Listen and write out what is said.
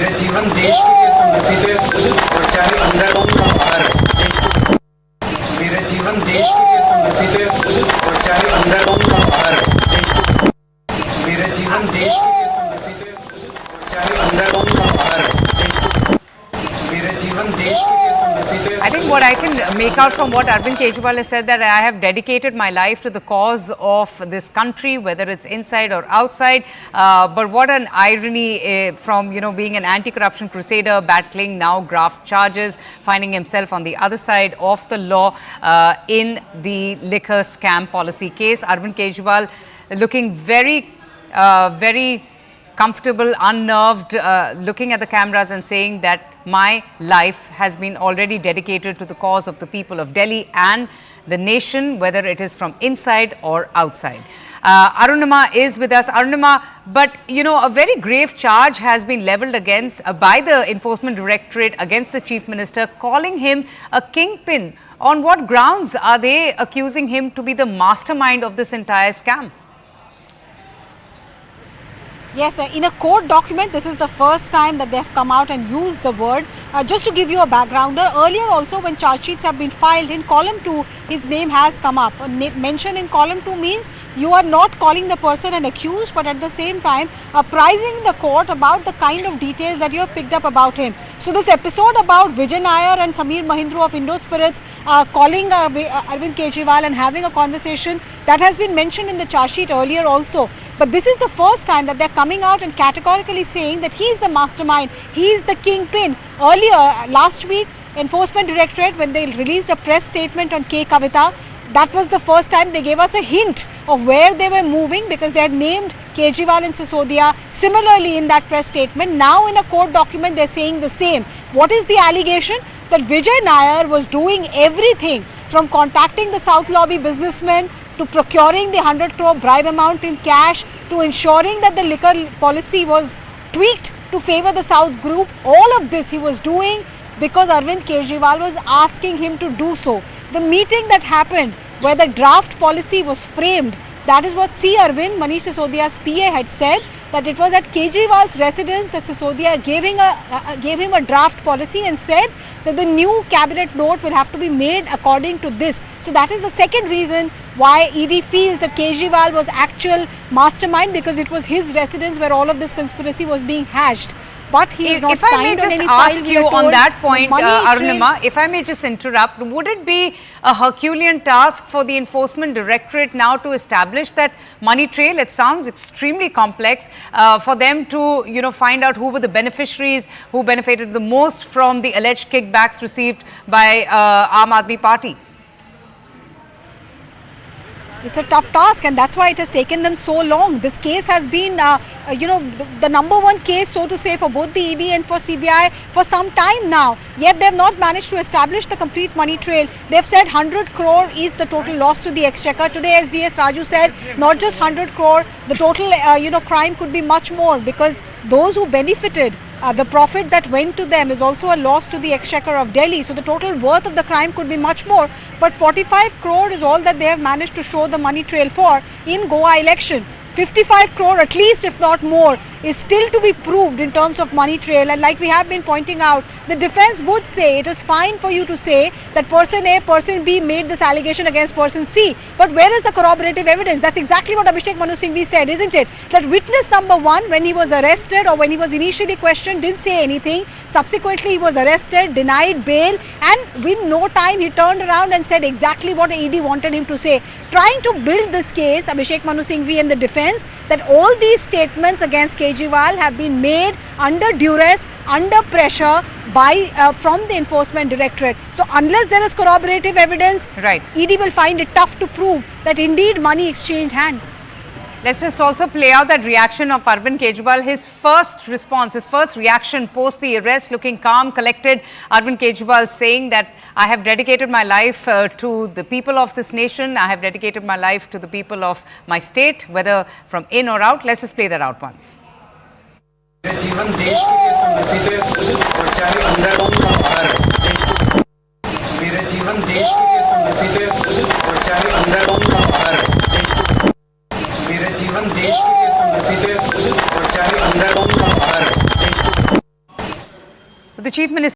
मेरे जीवन देश के लिए समर्पित है और चाहे अंदर हो या बाहर। मेरे जीवन देश के लिए समर्पित है और चाहे अंदर हो या बाहर। मेरे जीवन देश के लिए समर्पित है और चाहे अंदर हो या बाहर। मेरे जीवन देश के लिए समर्पित है। I think what I can make out from what Arvind Kejriwal has said, that I have dedicated my life to the cause of this country, whether it's inside or outside. But what an irony from, being an anti-corruption crusader, battling now graft charges, finding himself on the other side of the law in the liquor scam policy case. Arvind Kejriwal looking very comfortable, unnerved, looking at the cameras and saying that my life has been already dedicated to the cause of the people of Delhi and the nation, whether it is from inside or outside. Arunima is with us. Arunima, but a very grave charge has been levelled against by the Enforcement Directorate against the Chief Minister, calling him a kingpin. On what grounds are they accusing him to be the mastermind of this entire scam? Yes, in a court document, this is the first time that they have come out and used the word. Just to give you a backgrounder, earlier also when charge sheets have been filed, in column 2, his name has come up. Mention in column 2 means you are not calling the person an accused, but at the same time apprising the court about the kind of details that you have picked up about him. So this episode about Vijay Nair and Sameer Mahindra of Indo Spirits calling Arvind Kejriwal and having a conversation, that has been mentioned in the charge sheet earlier also. But this is the first time that they are coming out and categorically saying that he is the mastermind, he is the kingpin. Earlier, last week, Enforcement Directorate, when they released a press statement on K. Kavita, that was the first time they gave us a hint of where they were moving, because they had named Kejriwal and Sisodia similarly in that press statement. Now in a court document, they are saying the same. What is the allegation? That Vijay Nair was doing everything from contacting the South Lobby businessmen to procuring the 100 crore bribe amount in cash, to ensuring that the liquor policy was tweaked to favor the South group. All of this he was doing because Arvind Kejriwal was asking him to do so. The meeting that happened where the draft policy was framed, that is what C. Arvind, Manish Sisodia's PA, had said, that it was at Kejriwal's residence that Sisodia gave him a draft policy and said that the new cabinet note will have to be made according to this. So that is the second reason why ED feels that Kejriwal was actual mastermind, because it was his residence where all of this conspiracy was being hashed. But he is not if I may signed on just any ask file. you on that point, Arunima, Arunima, if I may just interrupt, would it be a Herculean task for the Enforcement Directorate now to establish that money trail? It sounds extremely complex for them to, find out who were the beneficiaries, who benefited the most from the alleged kickbacks received by Aam Aadmi Party. It's a tough task, and that's why it has taken them so long. This case has been, the number one case, so to say, for both the ED and for CBI for some time now. Yet they have not managed to establish the complete money trail. They've said 100 crore is the total loss to the exchequer. Today, as V.S. Raju said, not just 100 crore, the total, crime could be much more, because those who benefited, the profit that went to them is also a loss to the exchequer of Delhi. So the total worth of the crime could be much more. But 45 crore is all that they have managed to show the money trail for in Goa election. 55 crore at least, if not more, is still to be proved in terms of money trail. And like we have been pointing out, the defense would say it is fine for you to say that person A, person B made this allegation against person C. But where is the corroborative evidence? That's exactly what Abhishek Manu Singhvi said, isn't it? That witness number 1, when he was arrested or when he was initially questioned, didn't say anything. Subsequently, he was arrested, denied bail, and within no time he turned around and said exactly what ED wanted him to say. Trying to build this case, Abhishek Manu Singhvi and the defense, that all these statements against Kejriwal have been made under duress, under pressure by from the Enforcement Directorate. So unless there is corroborative evidence, right, ED will find it tough to prove that indeed money exchanged hands. Let's just also play out that reaction of Arvind Kejriwal. His first response, his first reaction post the arrest, looking calm, collected. Arvind Kejriwal saying that I have dedicated my life to the people of this nation. I have dedicated my life to the people of my state, whether from in or out. Let's just play that out once. मेरे जीवन देश के लिए समर्पित है और चाहे अंदर हो या बाहर। मेरे जीवन देश के लिए समर्पित है और चाहे अंदर हो या बाहर। मेरे जीवन देश के लिए समर्पित है और चाहे अंदर हो या बाहर। the Chief Minister